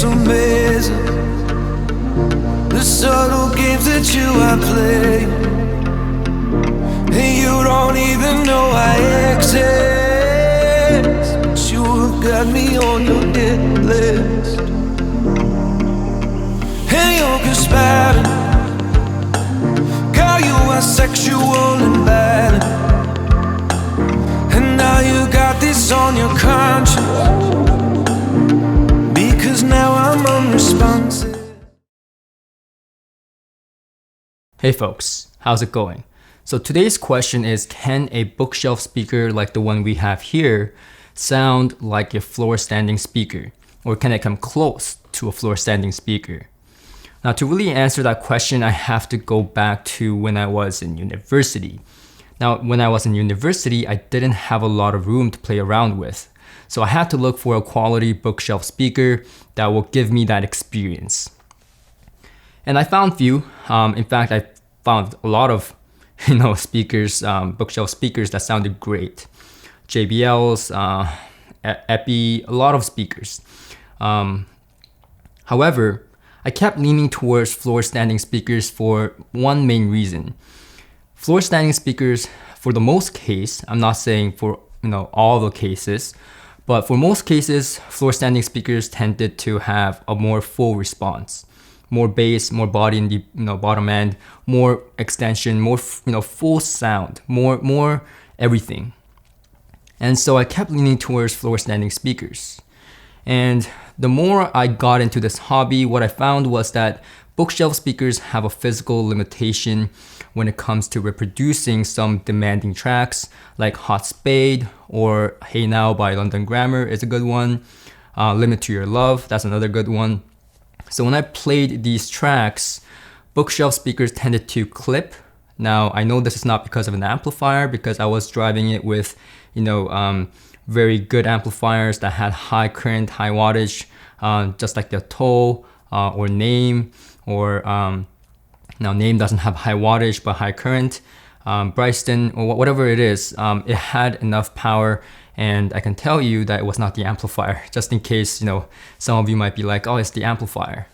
amazing, the subtle games that you are playing, and you don't even know I exist, but you have got me on your hit list. And you're conspiring, girl, you are sexual and bad, and now you got this on your conscience, because now I'm unresponsive. Hey folks, how's it going? So today's question is, can a bookshelf speaker like the one we have here sound like a floor standing speaker? Or can it come close to a floor standing speaker? Now, to really answer that question, I have to go back to when I was in university. Now, when I was in university, I didn't have a lot of room to play around with. So I had to look for a quality bookshelf speaker that will give me that experience. And I found few. In fact, I found a lot of speakers, bookshelf speakers that sounded great. JBLs, Epi, a lot of speakers. However, I kept leaning towards floor standing speakers for one main reason. Floor standing speakers, for the most case, I'm not saying for all the cases, but for most cases, floor standing speakers tended to have a more full response, more bass, more body in the bottom end, more extension, more full sound, more everything. And so I kept leaning towards floor standing speakers. And the more I got into this hobby, what I found was that bookshelf speakers have a physical limitation when it comes to reproducing some demanding tracks like Hot Spade or Hey Now by London Grammar is a good one. Limit to Your Love, that's another good one. So when I played these tracks, bookshelf speakers tended to clip. Now, I know this is not because of an amplifier, because I was driving it with, very good amplifiers that had high current, high wattage, just like the Toll or Name, or now Name doesn't have high wattage but high current. Bryston or whatever it is, it had enough power, and I can tell you that it was not the amplifier, just in case some of you might be like, oh, it's the amplifier.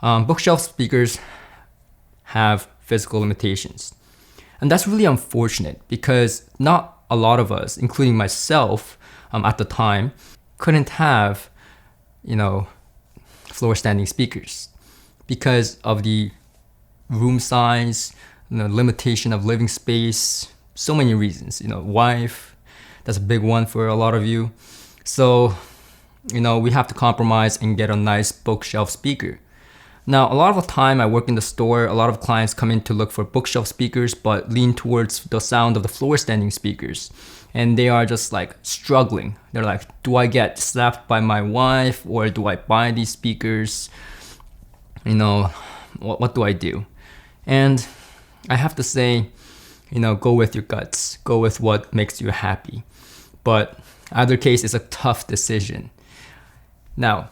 Bookshelf speakers have physical limitations, and that's really unfortunate because not a lot of us, including myself at the time, couldn't have floor standing speakers because of the room size, limitation of living space, so many reasons. Wife, that's a big one for a lot of you. So we have to compromise and get a nice bookshelf speaker. Now, a lot of the time I work in the store, a lot of clients come in to look for bookshelf speakers but lean towards the sound of the floor standing speakers, and they are just like struggling. They're like, do I get slapped by my wife, or do I buy these speakers? What do I do? And I have to say, go with your guts, go with what makes you happy. But either case is a tough decision. Now,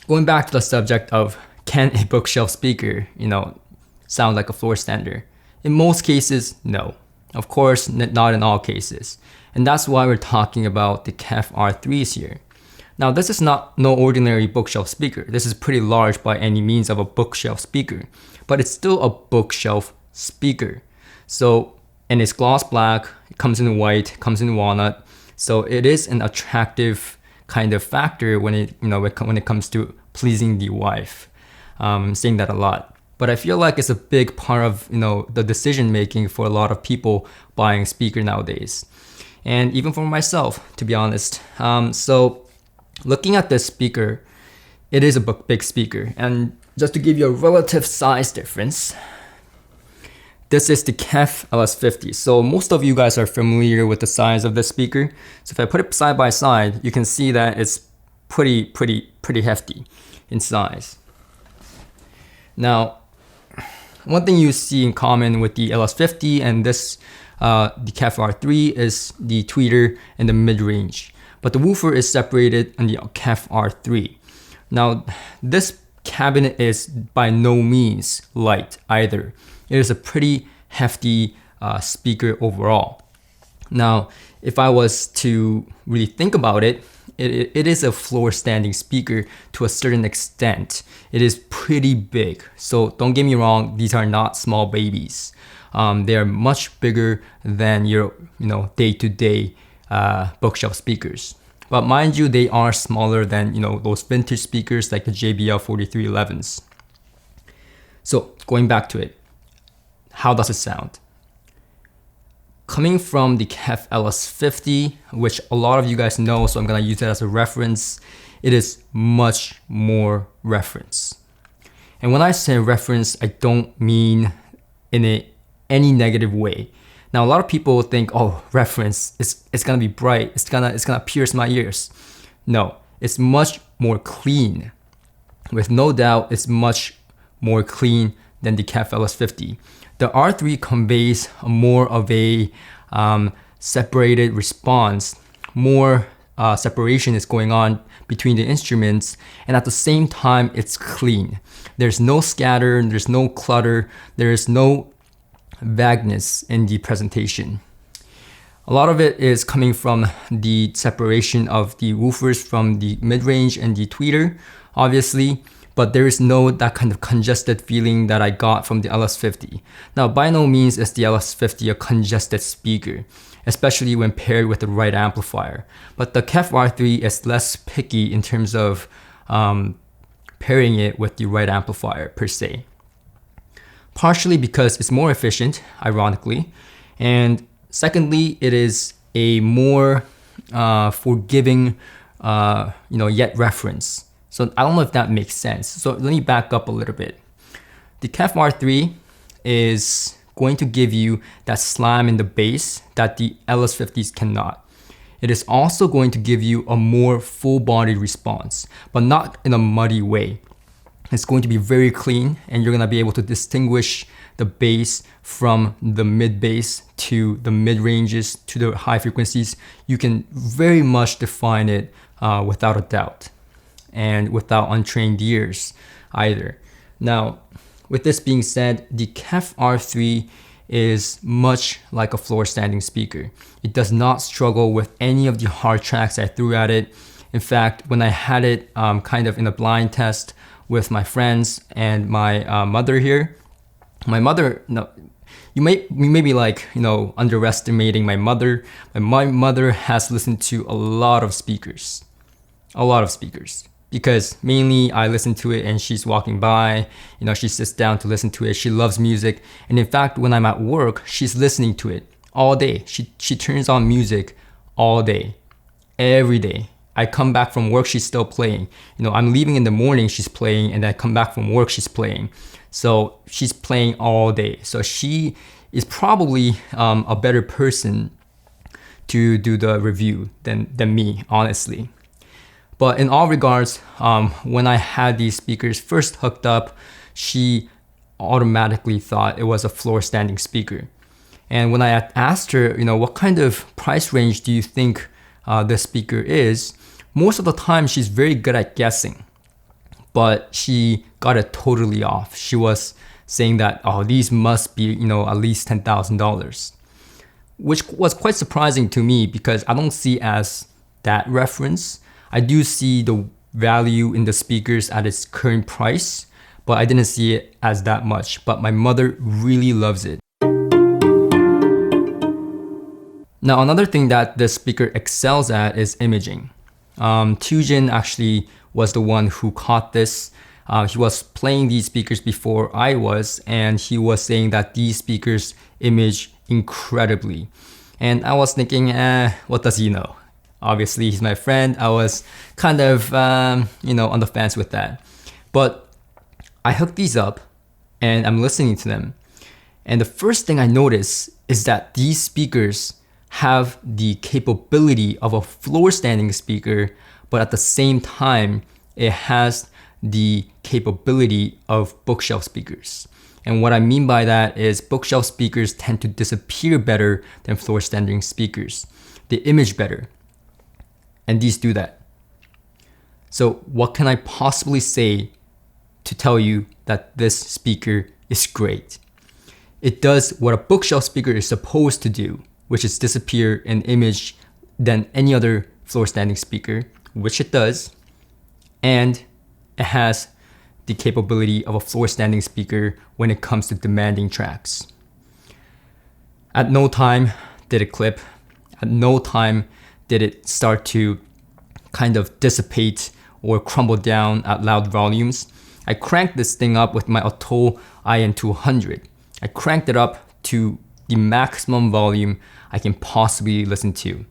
going back to the subject of, can a bookshelf speaker, sound like a floor stander? In most cases, no. Of course, not in all cases. And that's why we're talking about the Kef R3s here. Now, this is no ordinary bookshelf speaker. This is pretty large by any means of a bookshelf speaker, but it's still a bookshelf speaker. So, and it's gloss black, it comes in white, comes in walnut. So it is an attractive kind of factor when it comes to pleasing the wife. I'm saying that a lot, but I feel like it's a big part of the decision making for a lot of people buying a speaker nowadays, and even for myself, to be honest. So looking at this speaker, it is a big speaker, and just to give you a relative size difference, this is the Kef LS50. So most of you guys are familiar with the size of this speaker. So if I put it side by side, you can see that it's pretty hefty in size. Now, one thing you see in common with the LS50 and this, the Kef R3, is the tweeter and the mid-range. But the woofer is separated on the Kef R3. Now, this cabinet is by no means light either. It is a pretty hefty speaker overall. Now, if I was to really think about it, it is a floor standing speaker to a certain extent. It is pretty big. So don't get me wrong, these are not small babies. They are much bigger than your day-to-day bookshelf speakers. But mind you, they are smaller than those vintage speakers like the JBL 4311s. So going back to it, how does it sound? Coming from the Kef LS50, which a lot of you guys know, so I'm gonna use that as a reference, it is much more reference. And when I say reference, I don't mean in any negative way. Now, a lot of people think, oh, reference, it's gonna be bright, it's gonna pierce my ears. No, it's much more clean. With no doubt, it's much more clean than the Kef LS50. The R3 conveys more of a separated response. More separation is going on between the instruments, and at the same time, it's clean. There's no scatter, there's no clutter, there's no vagueness in the presentation. A lot of it is coming from the separation of the woofers from the mid-range and the tweeter, obviously, but there is no that kind of congested feeling that I got from the LS50. Now, by no means is the LS50 a congested speaker, especially when paired with the right amplifier. But the Kef R3 is less picky in terms of pairing it with the right amplifier per se. Partially because it's more efficient, ironically, and secondly, it is a more forgiving, yet reference. So I don't know if that makes sense. So let me back up a little bit. The Kef R3 is going to give you that slam in the bass that the LS50s cannot. It is also going to give you a more full-bodied response, but not in a muddy way. It's going to be very clean, and you're going to be able to distinguish the bass from the mid bass to the mid ranges to the high frequencies. You can very much define it without a doubt, and without untrained ears either. Now, with this being said, the Kef R3 is much like a floor standing speaker. It does not struggle with any of the hard tracks I threw at it. In fact, when I had it kind of in a blind test with my friends and my mother here, my mother, no, you may be like, underestimating my mother. My mother has listened to a lot of speakers. Because mainly I listen to it and she's walking by, she sits down to listen to it. She loves music. And in fact, when I'm at work, she's listening to it all day. She turns on music all day, every day. I come back from work, she's still playing. I'm leaving in the morning, she's playing, and I come back from work, she's playing. So she's playing all day. So she is probably a better person to do the review than me, honestly. But in all regards, when I had these speakers first hooked up, she automatically thought it was a floor standing speaker. And when I asked her, what kind of price range do you think this speaker is? Most of the time, she's very good at guessing, but she got it totally off. She was saying that, these must be, at least $10,000, which was quite surprising to me because I don't see as that reference. I do see the value in the speakers at its current price, but I didn't see it as that much. But my mother really loves it. Now, another thing that this speaker excels at is imaging. Tujin actually was the one who caught this. He was playing these speakers before I was, and he was saying that these speakers image incredibly. And I was thinking, what does he know? Obviously, he's my friend. I was kind of, on the fence with that. But I hooked these up and I'm listening to them. And the first thing I notice is that these speakers have the capability of a floor standing speaker, but at the same time, it has the capability of bookshelf speakers. And what I mean by that is bookshelf speakers tend to disappear better than floor standing speakers. They image better. And these do that. So what can I possibly say to tell you that this speaker is great? It does what a bookshelf speaker is supposed to do, which is disappear and image than any other floor standing speaker, which it does, and it has the capability of a floor standing speaker when it comes to demanding tracks. At no time did it clip. At no time did it start to kind of dissipate or crumble down at loud volumes. I cranked this thing up with my Otto IN200. I cranked it up to the maximum volume I can possibly listen to,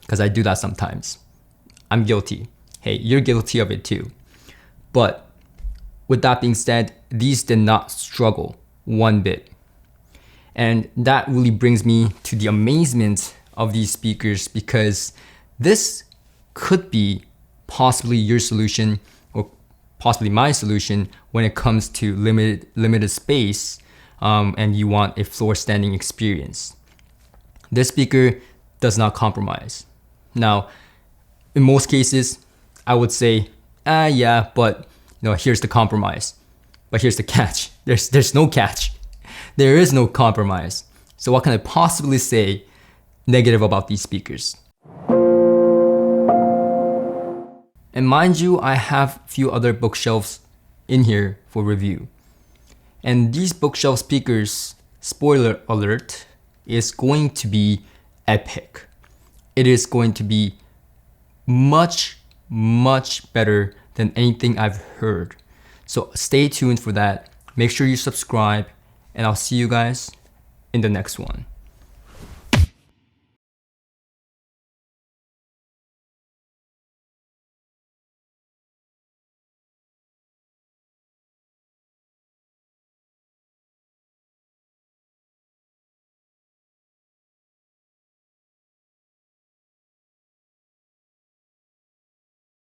because I do that sometimes. I'm guilty. Hey, you're guilty of it too. But with that being said, these did not struggle one bit. And that really brings me to the amazement of these speakers, because this could be possibly your solution or possibly my solution when it comes to limited space and you want a floor standing experience. This speaker does not compromise. Now, in most cases, I would say, yeah, but here's the compromise. But here's the catch. There's no catch. There is no compromise. So what can I possibly say negative about these speakers? And mind you, I have a few other bookshelves in here for review. And these bookshelf speakers, spoiler alert, is going to be epic. It is going to be much, much better than anything I've heard. So stay tuned for that. Make sure you subscribe, and I'll see you guys in the next one.